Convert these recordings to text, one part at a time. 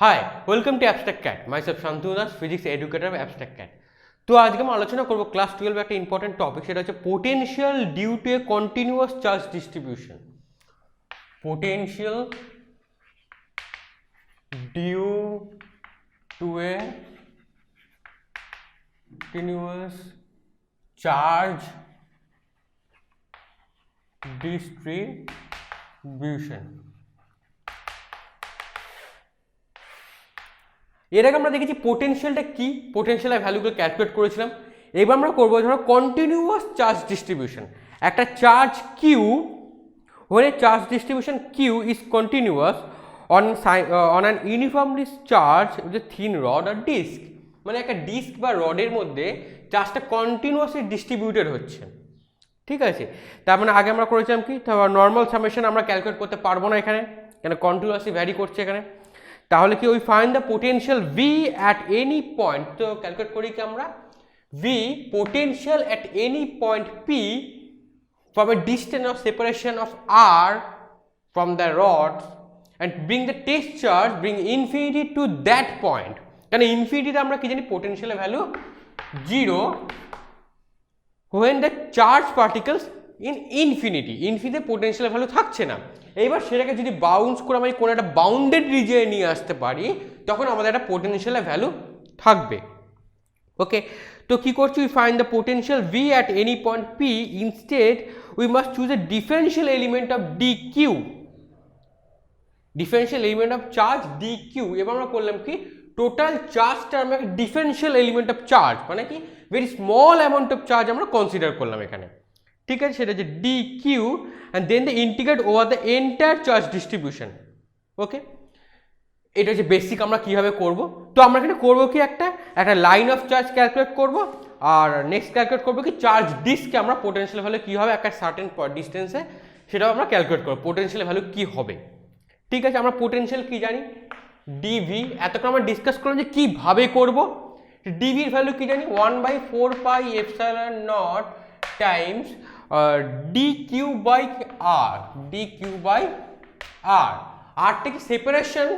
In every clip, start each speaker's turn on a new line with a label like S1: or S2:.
S1: High, welcome to Abstract Cat. Myself Shantanu Das, physics educator Abstract Cat. তো আজকে আমরা আলোচনা করবো ক্লাস 12 একটা ইম্পর্টেন্ট টপিক, সেটা হচ্ছে potential due to a continuous charge distribution. Potential due to a continuous charge distribution. এর আগে আমরা দেখেছি পোটেনশিয়ালটা কি, পোটেনশিয়ালের ভ্যালুগুলো ক্যালকুলেট করেছিলাম। এবার আমরা করবো ধরো কন্টিনিউয়াস চার্জ ডিস্ট্রিবিউশন। একটা charge Q, when a charge distribution q is continuous on an uniformly charged with a thin rod or disk, মানে একটা ডিস্ক বা রডের মধ্যে চার্জটা কন্টিনিউয়াসলি ডিস্ট্রিবিউটেড হচ্ছে। ঠিক আছে, তার মানে আগে আমরা করেছিলাম কি, নর্মাল সামেশন আমরা ক্যালকুলেট করতে পারবো না এখানে, কেন কন্টিনিউয়াসলি ভ্যারি করছে এখানে। তাহলে কি ওই find the potential V at any point, তো ক্যালকুলেট করি কি আমরা V potential at any point P from a distance of separation of r from the rod and bring the test charge, bring infinity to that point. কারণ ইনফিনিটিতে আমরা কি জানি, পোটেনশিয়ালের value 0 when the charge particles in infinity, ইনফিনিটিতে পোটেনশিয়ালের value থাকছে না। এইবার সেটাকে যদি বাউন্স করে আমি কোনো একটা বাউন্ডেড রিজিয়নে নিয়ে আসতে পারি, তখন আমাদের একটা পোটেনশিয়ালের ভ্যালু থাকবে। ওকে, তো কি করছি, we find the potential V at any point P. Instead we must choose a differential element of D Q, differential element of charge D Q. এবার আমরা করলাম কি, টোটাল চার্জটা আমরা ডিফারেন্সিয়াল এলিমেন্ট অফ চার্জ, মানে কি very small amount of charge আমরা consider করলাম এখানে। ঠিক আছে, সেটা হচ্ছে D Q and then the integrate over the entire charge distribution. Okay, এটা হচ্ছে বেসিক আমরা কিভাবে করব। তো আমরা এখানে করবো কি, একটা লাইন অফ চার্জ ক্যালকুলেট করব, আর নেক্সট ক্যালকুলেট করবো কি চার্জ ডিস্ককে আমরা পোটেনশিয়াল ভ্যালু কী হবে একটা সার্টেন ডিস্টেন্সে, সেটাও আমরা ক্যালকুলেট করবো পোটেনশিয়াল ভ্যালু কী হবে। ঠিক আছে, আমরা পোটেনশিয়াল কি জানি, ডিভি। এতক্ষণ আমরা ডিসকাস করলাম যে কীভাবে করব। ডিভির ভ্যালু কি জানি, 1/4 pi epsilon naught times D Q by R, D Q by R. আরটা কি সেপারেশন,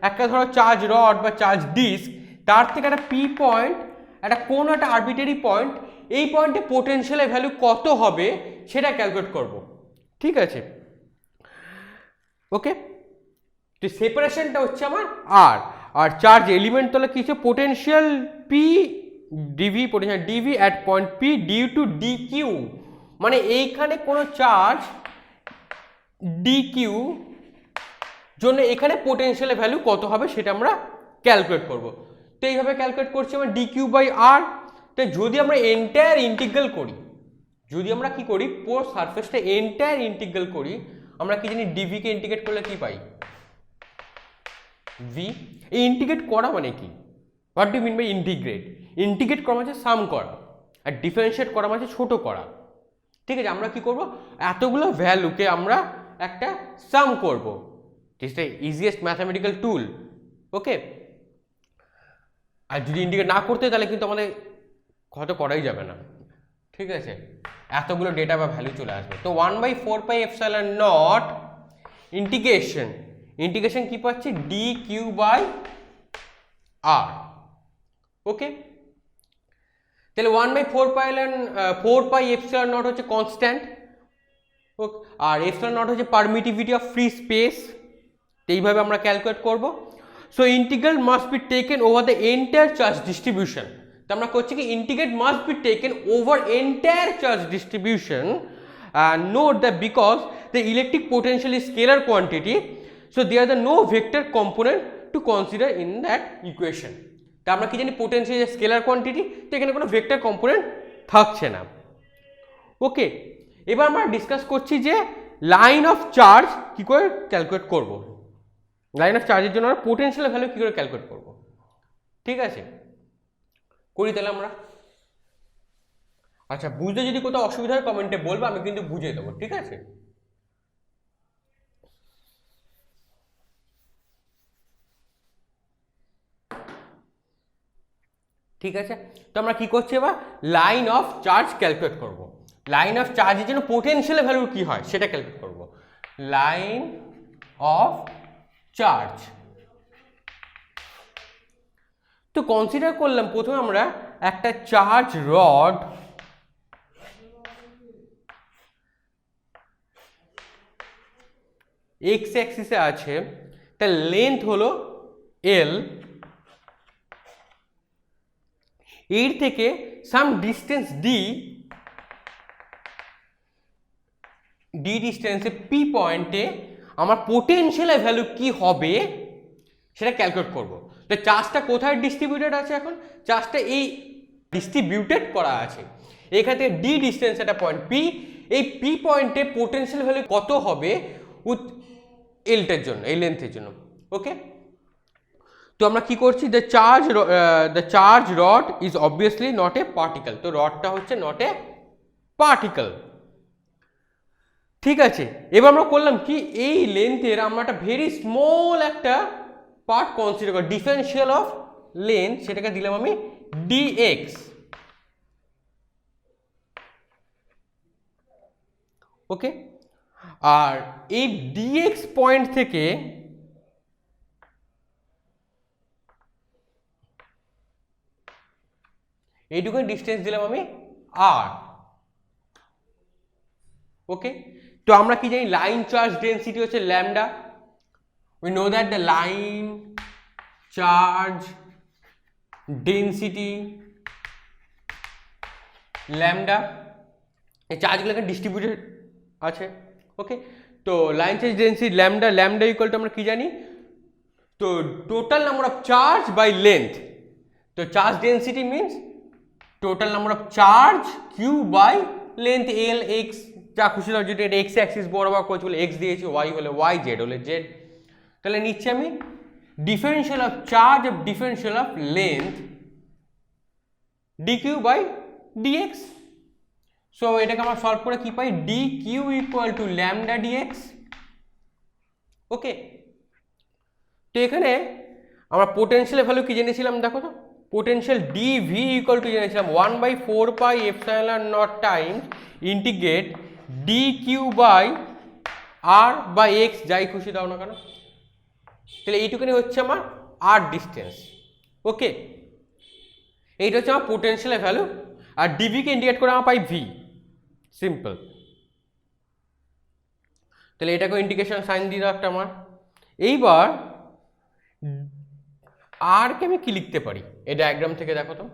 S1: একটা ধরো চার্জ রড বা চার্জ ডিস্ক, তার থেকে একটা পি পয়েন্ট, একটা কোনো একটা আরবিটারি পয়েন্ট, এই পয়েন্টে পোটেনশিয়ালের ভ্যালু কত হবে সেটা ক্যালকুলেট করব। ঠিক আছে, ওকে। তো সেপারেশনটা হচ্ছে আমার আর, আর চার্জ এলিমেন্ট তাহলে কিছু potential P DV, potential DV at point P due to D Q, মানে এইখানে কোনো চার্জ ডি কিউ জন্য এখানে পোটেনশিয়ালের ভ্যালু কত হবে সেটা আমরা ক্যালকুলেট করব। তো এইভাবে ক্যালকুলেট করছি আমরা ডি কিউ বাই আর। তো যদি আমরা এন্টায়ার ইন্টিগ্রাল করি, যদি আমরা কি করি পুরো সারফেসটা এন্টায়ার ইন্টিগ্রাল করি, আমরা কি জানি ডিভিকে ইন্টিগ্রেট করলে কি পাই, ভি। এই ইন্টিগ্রেট করা মানে কি, what do mean by integrate? Integrate করা মানে সাম করা, আর ডিফারেন্সিয়েট করা মানে ছোট করা। ঠিক আছে, আমরা কি করব, এতগুলো ভ্যালুকে আমরা একটা সাম করব। ইটস দ্য ইজিয়েস্ট ম্যাথামেটিক্যাল টুল। ওকে, আর যদি ইন্টিগ্রেট না করতে তাহলে কিন্তু আমাদের হয়তো করাই যাবে না। ঠিক আছে, এতগুলো ডেটা বা ভ্যালু চলে আসবে। তো 1/4 pi epsilon naught integration, integration কি পাচ্ছি, D Q by R. Okay, তাহলে 1/4 পাই এপসাইলন নট হচ্ছে কনস্ট্যান্ট, আর এপসাইলন নট হচ্ছে পারমিটিভিটি অফ ফ্রি স্পেস। এইভাবে আমরা ক্যালকুলেট করব। So integral must be taken over the entire charge distribution. তো আমরা করছি কি, integrate must be taken over entire charge distribution. Note that because the electric potential is scalar quantity, so there the no vector component two consider in that equation. তা আমরা কি জানি, potential is scalar quantity, তো এখানে কোনো vector component থাকছে না। ওকে, এবার আমরা ডিসকাস করছি যে লাইন অফ চার্জ কি করে ক্যালকুলেট করব। লাইন অফ চার্জের জন্য আমরা পোটেনশিয়াল ভ্যালু কী করে ক্যালকুলেট করব। ঠিক আছে, করি তাহলে আমরা। আচ্ছা, বুঝতে যদি কোথাও অসুবিধা হয় কমেন্টে বলবো, আমি কিন্তু বুঝিয়ে দেবো। ঠিক আছে, ঠিক আছে। তো আমরা কি করছি, এবার লাইন অফ চার্জ ক্যালকুলেট করব। লাইন অফ চার্জের জন্য পোটেনশিয়াল ভ্যালু কি হয় সেটা ক্যালকুলেট করব। লাইন অফ চার্জ তো কনসিডার করলাম প্রথমে আমরা একটা চার্জ রড এক্স অ্যাক্সিসে আছে, তার লেন্থ হলো এল, এর থেকে সাম ডিস্টেন্স ডি ডিস্টেন্সে পি পয়েন্টে আমার পোটেনশিয়ালের ভ্যালু কি হবে সেটা ক্যালকুলেট করব। তো চার্জটা কোথায় ডিস্ট্রিবিউটেড আছে, এখন চার্জটা এই ডিস্ট্রিবিউটেড করা আছে, এখান থেকে ডি ডিস্টেন্স একটা পয়েন্ট পি, এই পি পয়েন্টে পোটেনশিয়াল ভ্যালু কত হবে উইথ এলটার জন্য, এই লেন্থের জন্য। ওকে, তো আমরা কি করছি, the charge rod is obviously not a particle, তো রডটা হচ্ছে নট এ পার্টিকেল। ঠিক আছে, এবার আমরা করলাম কি, এই লেন্থের আমরা একটা ভেরি স্মল একটা পার্ট কনসিডার করি, ডিফারেন্সিয়াল অফ লেন্থ, সেটাকে দিলাম আমি dx। ওকে, আর এই dx পয়েন্ট থেকে এইটুকু ডিস্টেন্স দিলাম আমি r। ওকে, তো আমরা কি জানি, লাইন চার্জ ডেন্সিটি হচ্ছে lambda, we know that the line charge density lambda, এই চার্জগুলো এখানে ডিস্ট্রিবিউটেড আছে। ওকে, তো line charge density lambda, lambda equal to আমরা কি জানি, তো total number of charge by length, তো charge density means total number of charge Q by length L X, যা খুশি দাও, যেটা এটা এক্স অ্যাক্সিস বরাবর করেছি বলে এক্স দিয়েছি, ওয়াই হলে ওয়াই, জেড হলে জেড। তাহলে নিচ্ছি আমি differential of charge of differential of length D Q by D X. So এটাকে আমরা সলভ করে কি পাই, D Q equal to lambda D X. Okay, তো এখানে আমরা পোটেনশিয়ালের ভ্যালু কি জেনেছিলাম, দেখো তো, পোটেনশিয়াল ডিভি ইকুয়াল টু জেনেছিলাম 1/4πε0 times integrate D Q by R by X, যাই খুশি দাও না কেন। তাহলে এইটুকুনি হচ্ছে আমার আর ডিস্টেন্স। ওকে, এইটা হচ্ছে আমার পোটেনশিয়ালের ভ্যালু, আর ডিভিকে ইন্ডিকেট করে আমার পাই ভি, সিম্পল। তাহলে এটাকে ইন্ডিকেশন সাইন দিয়ে দাও একটা আমার। এইবার আর কে আমি কি লিখতে পারি এই ডায়াগ্রাম থেকে, দেখো তো,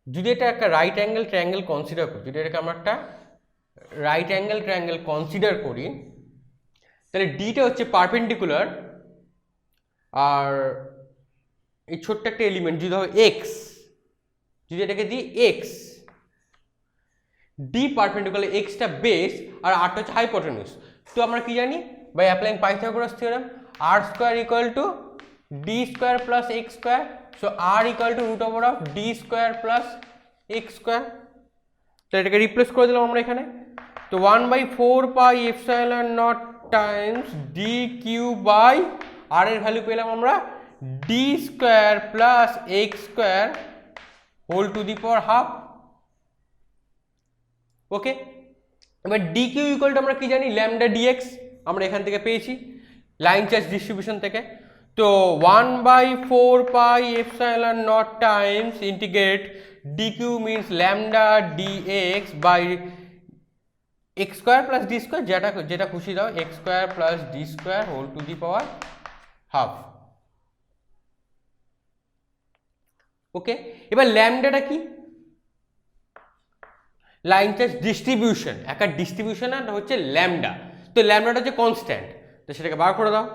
S1: যদি এটা একটা রাইট অ্যাঙ্গেল ট্রায়াঙ্গেল কনসিডার করি, যদি এটাকে আমরা একটা রাইট অ্যাঙ্গেল ট্রায়াঙ্গেল কনসিডার করি, তাহলে ডিটা হচ্ছে পারপেন্ডিকুলার, আর এই ছোট্ট একটা এলিমেন্ট যদি হয় এক্স, যদি এটাকে দিই এক্স, ডি পারপেন্ডিকুলার, এক্সটা বেস আর আরটা হচ্ছে হাইপোটেনিউস। তো আমরা কি জানি, by applying Pythagoras theorem, R square equal to D square plus x square, so R equal to root over of D square plus x square. তো এটাকে রিপ্লেস করে দিলাম আমরা এখানে, তো 1/4πε0 টাইমস ডি কিউ বাই আর এর ভ্যালু পেলাম আমরা D square plus x square whole to the power half. Okay, এবার ডি কিউ ইকুয়াল টু আমরা কি জানি, ল্যামডা ডিএক্স, আমরা এখান থেকে পেয়েছি লাইন চার্জ ডিস্ট্রিবিউশন থেকে। তো 1/4πε0 times integrate D Q means lambda D X by X square plus D square, যেটা খুশি দাও, X square plus D square whole to the power half. Okay, এবার ল্যামডাটা কি, লাইন চার্জ ডিস্ট্রিবিউশন, একটা ডিস্ট্রিবিউশন হচ্ছে ল্যামডা, তো ল্যামডাটা হচ্ছে কনস্ট্যান্ট, তো সেটাকে বার করে দাও।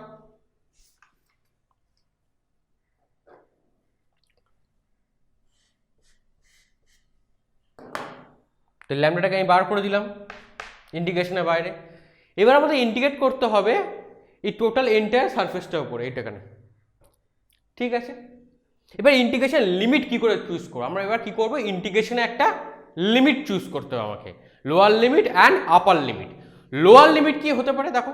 S1: তো ল্যামডাটাকে আমি বার করে দিলাম ইন্টিগ্রেশনের বাইরে। এবার আমাদের ইন্টিগ্রেট করতে হবে এই টোটাল এন্টায়ার সারফেসটার উপরে, এইটাখানে। ঠিক আছে, এবার ইন্টিগ্রেশন লিমিট কি করে চুজ করবো, আমরা এবার কি করবো, ইন্টিগ্রেশনে একটা লিমিট চুজ করতে হবে আমাকে, lower limit and upper limit. Lower limit কি হতে পারে, দেখো,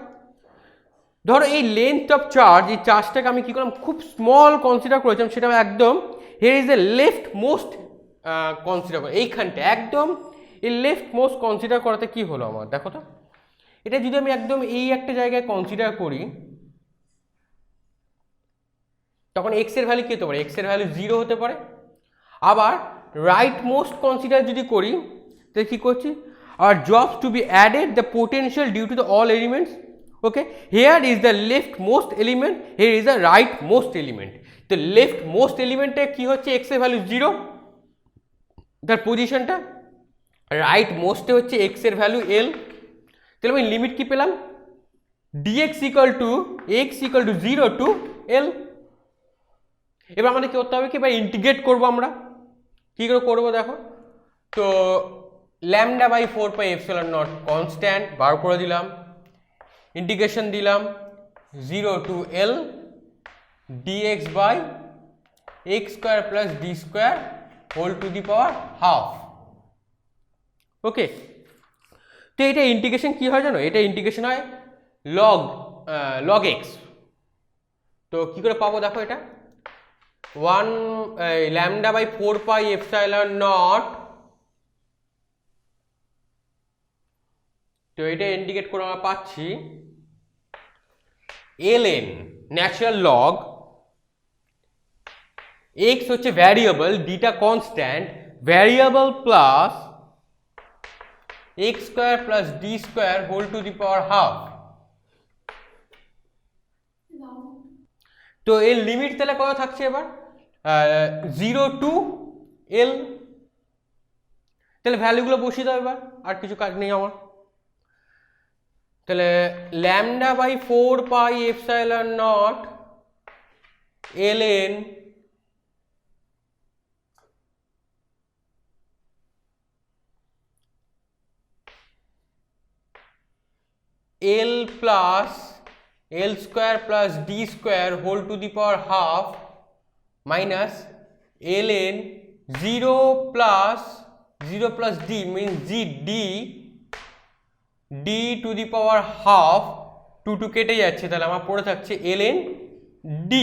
S1: ধরো এই লেন্থ অফ চার্জ, এই চার্জটাকে আমি কি করলাম, খুব স্মল কনসিডার করেছিলাম, সেটা একদম here is a left most consider করে, এইখানটা একদম এই লেফট মোস্ট কনসিডার করাতে কি হলো আমার, দেখো তো, এটা যদি আমি একদম এই একটা জায়গায় কনসিডার করি, তখন এক্স এর ভ্যালু কি হতে পারে, এক্স এর ভ্যালু 0 হতে পারে। আবার রাইট মোস্ট কনসিডার যদি করি তাহলে কি করছি, আর jobs to be added the potential due to the all elements. Okay, here is the leftmost element, here is the rightmost element. তো লেফট মোস্ট এলিমেন্টে কি হচ্ছে, এক্স এর ভ্যালু 0 তার পজিশনটা, রাইট মোস্টে হচ্ছে এক্স এর ভ্যালু এল। তাহলে আমি লিমিট কি পেলাম, D X equal to X equal to 0 to L. এবার আমাদের কি করতে হবে, কি এবার ইন্টিগ্রেট করবো আমরা, কী করে করবো দেখো। তো lambda by 4 pi epsilon naught constant বার করে দিলাম, ইন্টিগ্রেশন দিলাম 0 to L D X by X square plus D square whole to the power half. Okay, তো এটা ইন্টিগ্রেশন কি হয় জানো, এটা ইন্টিগ্রেশন হয় লগ এক্স। তো কি করে পাবো দেখো, এটা 1 lambda by 4 pi epsilon naught, তো এটা ইন্ডিকেট করে আমরা পাচ্ছি ln ন্যাচারাল লগ x হচ্ছে ভ্যারিয়েবল, ডিটা constant, variable plus x square plus D square whole to the power half. তো এর লিমিট তাহলে কত থাকছে এবার, 0 টু এল। তাহলে ভ্যালুগুলো বসিয়ে দাও এবার, আর কিছু কাজ নেই আমার। তাহলে lambda by 4 pi epsilon naught ln L plus L square plus D square whole to the power half minus ln 0 plus D means D to the power half, 2 কেটে যাচ্ছে, তাহলে আমার পড়ে থাকছে ln D।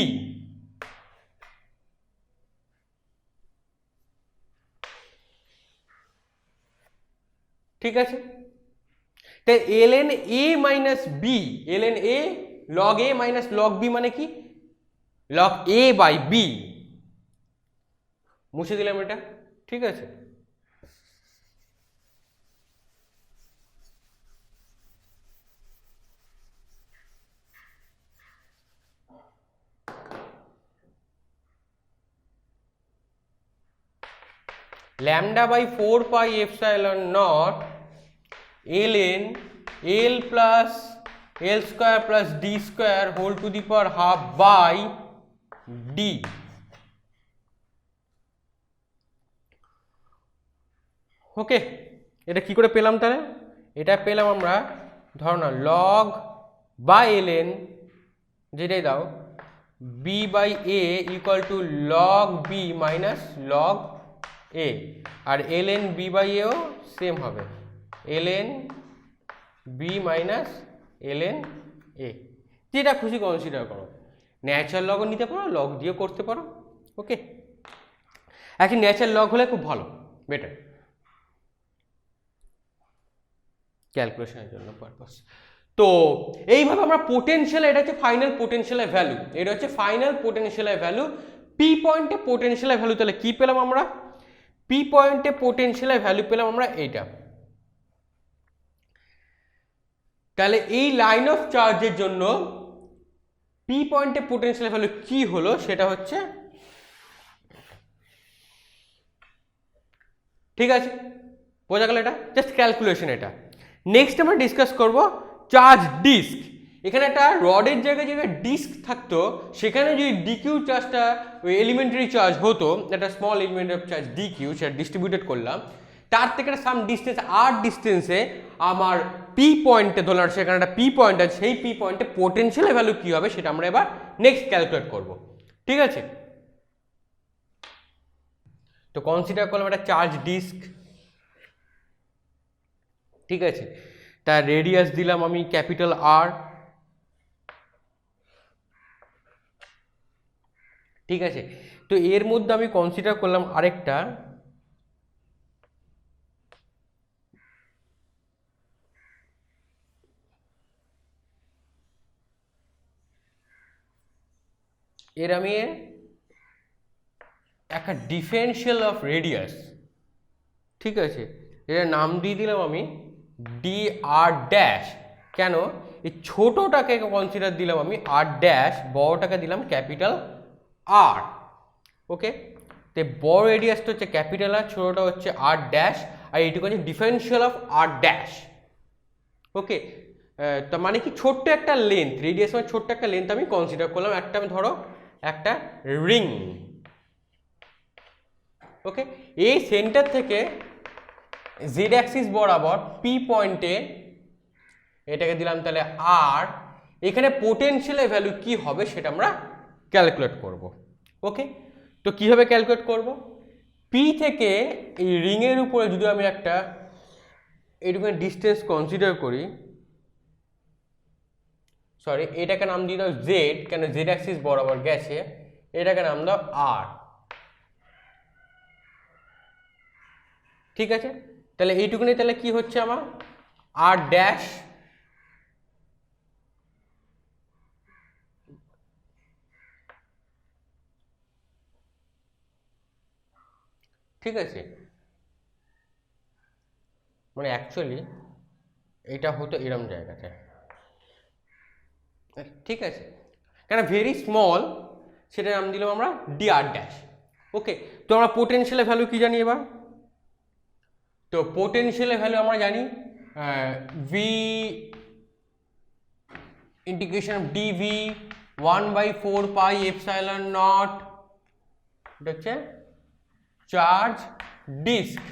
S1: ঠিক আছে, তাই ln a minus B, ln a log a মাইনাস log b মানে কি, log a বাই b, মুছে দিলাম এটা। ঠিক আছে, lambda by 4 pi epsilon naught ln L plus L square plus D square whole to the power half by D। ওকে, এটা কি করে পেলাম তাহলে, এটা পেলাম আমরা ধরো না লগ বাই ln যেটাই দাও b by a equal to log b minus log a, আর ln b বাই এও সেম হবে ln b minus ln a, যেটা খুশি কনসিডার করো, ন্যাচারাল লগও নিতে পারো, লগ দিয়েও করতে পারো। ওকে, অ্যাকচুয়ালি ন্যাচারাল লগ হলে খুব ভালো, বেটার ক্যালকুলেশনের জন্য পারপাস। তো এইভাবে আমরা পোটেনশিয়াল, এটা হচ্ছে ফাইনাল পোটেনশিয়ালের ভ্যালু, এটা হচ্ছে ফাইনাল পোটেনশিয়ালের ভ্যালু। পি পয়েন্টে পোটেনশিয়ালের ভ্যালু তাহলে কি পেলাম আমরা, পি পয়েন্টে পোটেনশিয়ালের ভ্যালু পেলাম আমরা এইটা। তাহলে এই লাইন অফ চার্জের জন্য পি পয়েন্টে পোটেনশিয়ালের ভ্যালু কি হলো, সেটা হচ্ছে, ঠিক আছে বোঝা গেল, এটা জাস্ট ক্যালকুলেশন। এটা নেক্সট আমরা ডিসকাস করব চার্জ ডিস্ক। এখানে একটা রডের জায়গায় যে ডিস্ক থাকতো, সেখানে যদি ডিকিউ চার্জটা ওই এলিমেন্টারি চার্জ হতো, একটা small element of charge DQ, সেটা ডিস্ট্রিবিউটেড করলাম, তার থেকে একটা সাম ডিস্টেন্স আর ডিস্টেন্সে আমার পি পয়েন্টে ধরলাম, সেখানে একটা পি পয়েন্ট আছে, সেই পি পয়েন্টে পোটেনশিয়ালের ভ্যালু কী হবে সেটা আমরা এবার নেক্সট ক্যালকুলেট করব। ঠিক আছে, তো কনসিডার করলাম একটা চার্জ ডিস্ক। ঠিক আছে, তার রেডিয়াস দিলাম আমি ক্যাপিটাল আর। ঠিক আছে, তো এর মধ্যে আমি কনসিডার করলাম আরেকটা, এর আমি একটা ডিফারেন্সিয়াল অফ রেডিয়াস, ঠিক আছে, এর নাম দিয়ে দিলাম আমি ডি আর ড্যাশ। কেন? এই ছোটোটাকে কনসিডার দিলাম আমি আর ড্যাশ, বড়টাকে দিলাম ক্যাপিটাল আর। ওকে, তো বড় রেডিয়াসটা হচ্ছে ক্যাপিটাল আর, ছোটোটা হচ্ছে আর ড্যাশ, আর এইটুকু হচ্ছে ডিফারেন্সিয়াল অফ আর ড্যাশ। ওকে, তার মানে কি ছোট্ট একটা লেন্থ, রেডিয়াস মানে ছোট্ট একটা লেন্থ আমি কনসিডার করলাম, একটা আমি ধরো একটা রিং। ওকে, এই সেন্টার থেকে জেড অ্যাক্সিস বরাবর পি পয়েন্টে এটাকে দিলাম তাহলে আর, এখানে পোটেনশিয়ালের ভ্যালু কি হবে সেটা আমরা ক্যালকুলেট করব। ওকে, তো কিভাবে ক্যালকুলেট করব? পি থেকে এই রিংয়ের উপরে যদি আমি একটা এইটুখানি ডিস্টেন্স কনসিডার করি, সরি এটাকে নাম দিয়ে দাও জেড, কেন জেড অ্যাক্সিস বরাবর গেছে, এটাকে নাম দাও আর। ঠিক আছে, তাহলে এইটুকুনি তাহলে কি হচ্ছে আমার আর ড্যাশ, ঠিক আছে, মানে অ্যাকচুয়ালি এটা হতো এরম জায়গাতে, ঠিক আছে, কেন ভেরি স্মল, সেটার নাম দিলাম আমরা ডি আর ড্যাশ। ওকে, তো আমরা পোটেনশিয়ালের ভ্যালু কি জানি এবার? তো পোটেনশিয়ালের ভ্যালু আমরা জানি v integration of d v 1/4 pi epsilon naught, এটা হচ্ছে charge disc,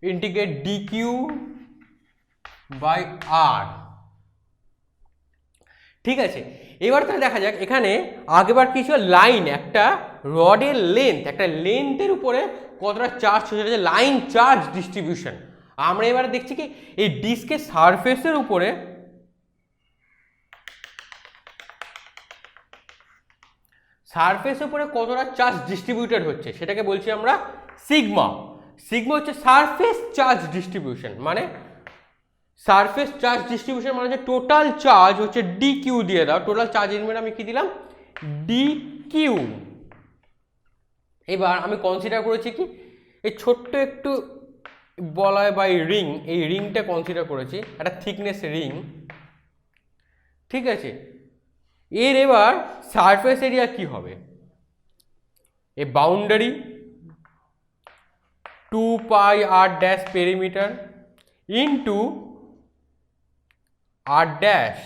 S1: integrate d q by r. ঠিক আছে, এবার তাহলে দেখা যাক এখানে আগেবার কিছু লাইন, একটা রডের লেন্থ, একটা লেন্থের উপরে কতটা চার্জ হচ্ছে, লাইন চার্জ ডিস্ট্রিবিউশন। আমরা এবারে দেখছি কি এই ডিস্কের সারফেসের উপরে কতটা চার্জ ডিস্ট্রিবিউটেড হচ্ছে সেটাকে বলছি আমরা সিগমা। সিগমা হচ্ছে সারফেস চার্জ ডিস্ট্রিবিউশন, মানে সারফেস চার্জ ডিস্ট্রিবিউশন মানে হচ্ছে টোটাল চার্জ হচ্ছে ডি কিউ দিয়ে দাও, টোটাল চার্জ এলিমেন্ট আমি কি দিলাম ডি কিউ। এবার আমি কনসিডার করেছি কি এই ছোট্ট একটু বলয় বাই রিং, এই রিংটা কনসিডার করেছি একটা থিকনেস রিং, ঠিক আছে, এর এবার সারফেস এরিয়া কি হবে? এ boundary 2 pi r dash perimeter into আর dash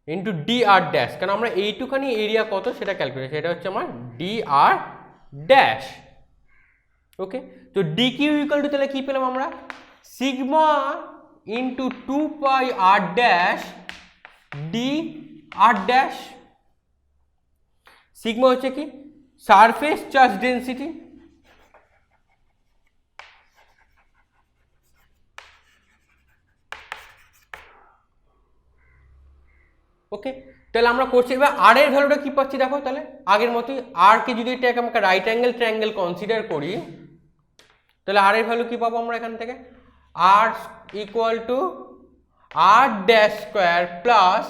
S1: into d r dash, কারণ আমরা এইটুখানি এরিয়া কত সেটা ক্যালকুলেট, সেটা হচ্ছে আমার ডি আর ড্যাশ। ওকে, তো ডি কিউ ইকুয়াল টু তাহলে কি পেলাম আমরা sigma into 2 pi r dash d r dash. Sigma হচ্ছে কি সারফেস চার্জ ডেন্সিটি, ওকে, তাহলে আমরা করছি এবার আর এর ভ্যালুটা কি পাচ্ছি দেখো, তাহলে আগের মতোই আর কে যদি এটাকে আমাকে রাইট অ্যাঙ্গেল ট্রায়াঙ্গেল কনসিডার করি, তাহলে আর এর ভ্যালু কি পাবো আমরা এখান থেকে r equal to r dash square plus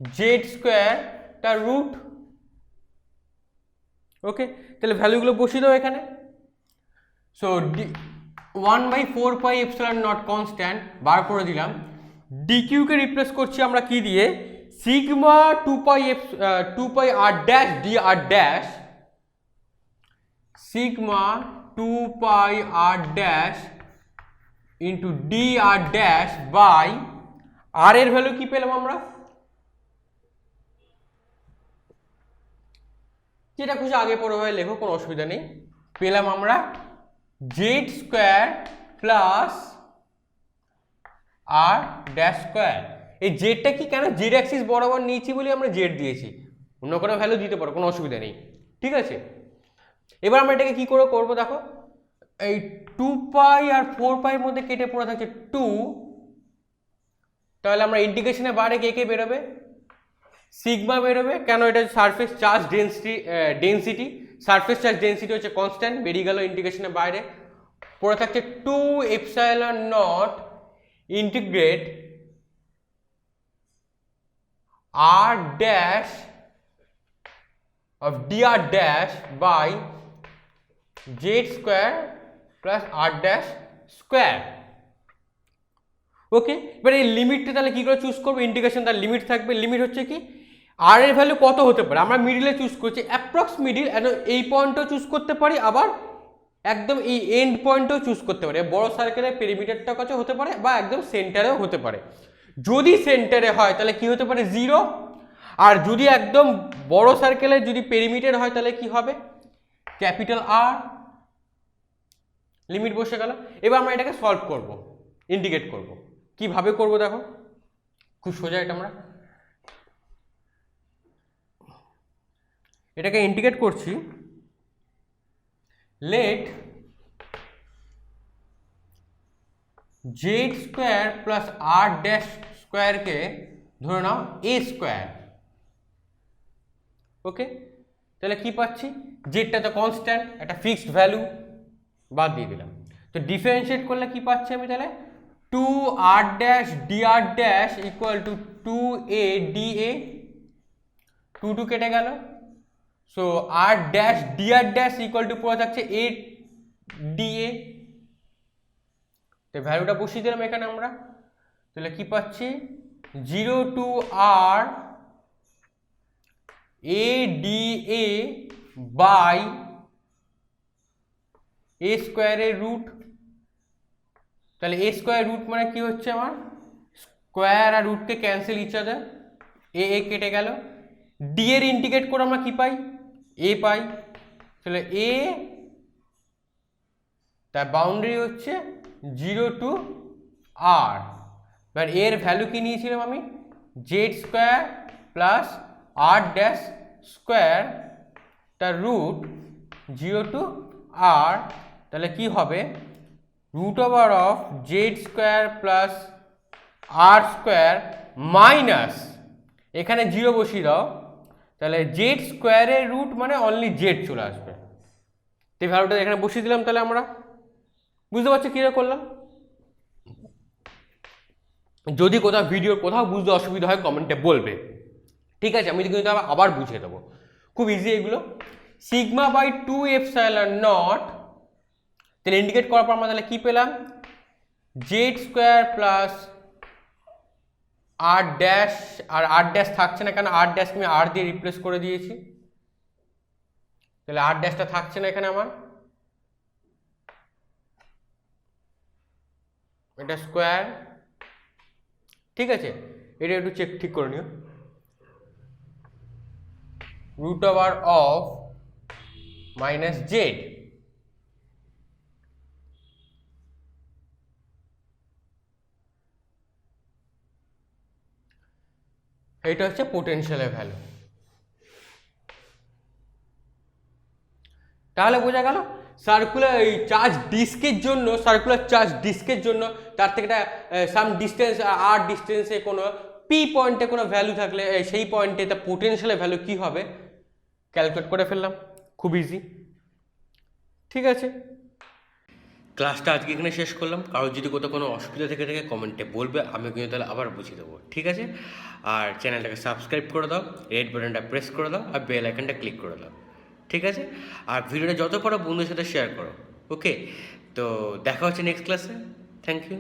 S1: z square তার রুট। ওকে, তাহলে ভ্যালুগুলো বসিয়ে দাও এখানে। So 1/4 pi epsilon naught constant বার করে দিলাম, ডিকিউ কে রিপ্লেস করছি আমরা কি দিয়ে sigma 2 pi r dash d r dash, sigma 2 pi r dash into d r dash by আর এর ভ্যালু কি পেলাম আমরা যেটা খুশি আগে পরে হয় লেখো, কোনো অসুবিধা নেই, পেলাম আমরা Z square plus R dash square. এই জেডটা কি কেন জেড অ্যাক্সিস বরাবর নিয়েছি বলে আমরা জেড দিয়েছি, অন্য কোনো ভ্যালু দিতে পারো, কোনো অসুবিধা নেই, ঠিক আছে। এবার আমরা এটাকে কি করে করবো দেখো, এই 2 পাই আর 4 পাইয়ের মধ্যে কেটে পড়ে থাকছে 2, তাহলে আমরা ইন্টিগ্রেশনে বারে কে কে বেরোবে সিগমা বেরোবে, কেন এটা surface charge density surface charge density হচ্ছে কনস্ট্যান্ট, বেরিয়ে গেল ইন্টিগ্রেশনের বাইরে। পড়ে থাকছে 2 epsilon not integrate r dash of dr dash by z square plus r dash square। ওকে, এবার এই লিমিটটা তাহলে কি করে চুজ করবো? ইন্টিগ্রেশন তার লিমিট থাকবে, লিমিট হচ্ছে কি আর এর ভ্যালু কত হতে পারে, আমরা মিডিলে চুজ করছি, অ্যাপ্রক্স মিডিল, এই পয়েন্টও চুজ করতে পারি, আবার একদম এই এন্ড পয়েন্টও চুজ করতে পারি। বড় সার্কেলের পেরিমিটারটা কাছে হতে পারে বা একদম সেন্টারেও হতে পারে। যদি সেন্টারে হয় তাহলে কি হতে পারে 0, আর যদি একদম বড় সার্কেলের যদি পেরিমিটার হয় তাহলে কি হবে ক্যাপিটাল আর। লিমিট বসে গেল। এবার আমরা এটাকে সলভ করব, ইন্ডিকেট করব। কিভাবে করব দেখো, খুব সোজা। এটা আমরা এটাকে ইন্ডিকেট করছি, late Z square plus R dash স্কোয়ারকে ধরে নাও এ স্কোয়ার। ওকে, তাহলে কি পাচ্ছি, জেডটা তো কনস্ট্যান্ট, একটা ফিক্সড ভ্যালু, বাদ দিয়ে দিলাম। তো ডিফারেন্সিয়েট করলে কি পাচ্ছি আমি তাহলে 2r dash dr dash equal to 2a dA, 2 কেটে গেল। So r dash dr dash equal to পড়ে থাকছে a dA। তো ভ্যালুটা বসিয়ে দিলাম এখানে আমরা, তাহলে কি পাচ্ছি 0 to r a dA by a স্কোয়ারের রুট। তাহলে a স্কোয়ার রুট মানে কি হচ্ছে আমার, স্কোয়ার আর রুটকে ক্যান্সেল ইচ আদার, এ কেটে গেল। ডি এর ইন্টিগ্রেট করে আমরা কি পাই, এ পাই। তাহলে এ তার বাউন্ডারি হচ্ছে 0 to r, এবার এর ভ্যালু কি নিয়েছিলাম আমি, Z square plus R dash square তার রুট 0 to r। তাহলে কি হবে root over of Z square plus R square minus, এখানে 0 বসিয়ে দাও, তাহলে জেড স্কোয়ারের রুট মানে অনলি জেড চলে আসবে। তো এই ভ্যালুটা এখানে বসিয়ে দিলাম। তাহলে আমরা বুঝতে পারছি কীভাবে করলাম। যদি কোথাও ভিডিওর কোথাও বুঝতে অসুবিধা হয় কমেন্টে বলবে, ঠিক আছে? আমি কিন্তু আবার বুঝিয়ে দেবো, খুব ইজি এগুলো। সিগমা বাই 2 এপসাইলন নট, তাহলে ইন্ডিকেট করার পর আমরা তাহলে কী পেলাম, Z square plus R dash, আর আর ড্যাশ থাকছে না, কেন আর ড্যাশ আমি আর দিয়ে রিপ্লেস করে দিয়েছি, তাহলে আর ড্যাশটা থাকছে না এখানে আমার, এটা স্কোয়ার, ঠিক আছে? এটা একটু চেক ঠিক করে নিও। Root over of minus Z, এটা হচ্ছে পোটেনশিয়ালের ভ্যালু। তাহলে বোঝা গেল সার্কুলার এই চার্জ ডিস্কের জন্য, সার্কুলার চার্জ ডিস্কের জন্য তার থেকে একটা সাম ডিস্টেন্স আর ডিস্টেন্সে কোনো পি পয়েন্টে কোনো ভ্যালু থাকলে সেই পয়েন্টে তার পোটেনশিয়ালের ভ্যালু কী হবে ক্যালকুলেট করে ফেললাম, খুব ইজি। ঠিক আছে, ক্লাসটা আজকে এখানে শেষ করলাম। কারোর যদি কোথাও কোনো অসুবিধা থেকে থাকে কমেন্টে বলবে, আমি কিন্তু তাহলে আবার বুঝিয়ে দেবো, ঠিক আছে? আর চ্যানেলটাকে সাবস্ক্রাইব করে দাও, রেড বাটনটা প্রেস করে দাও, আর বেল আইকনটা ক্লিক করে দাও, ঠিক আছে? আর ভিডিওটা যত পারো বন্ধুদের সাথে শেয়ার করো। ওকে, তো দেখা হচ্ছে নেক্সট ক্লাসে। Thank you.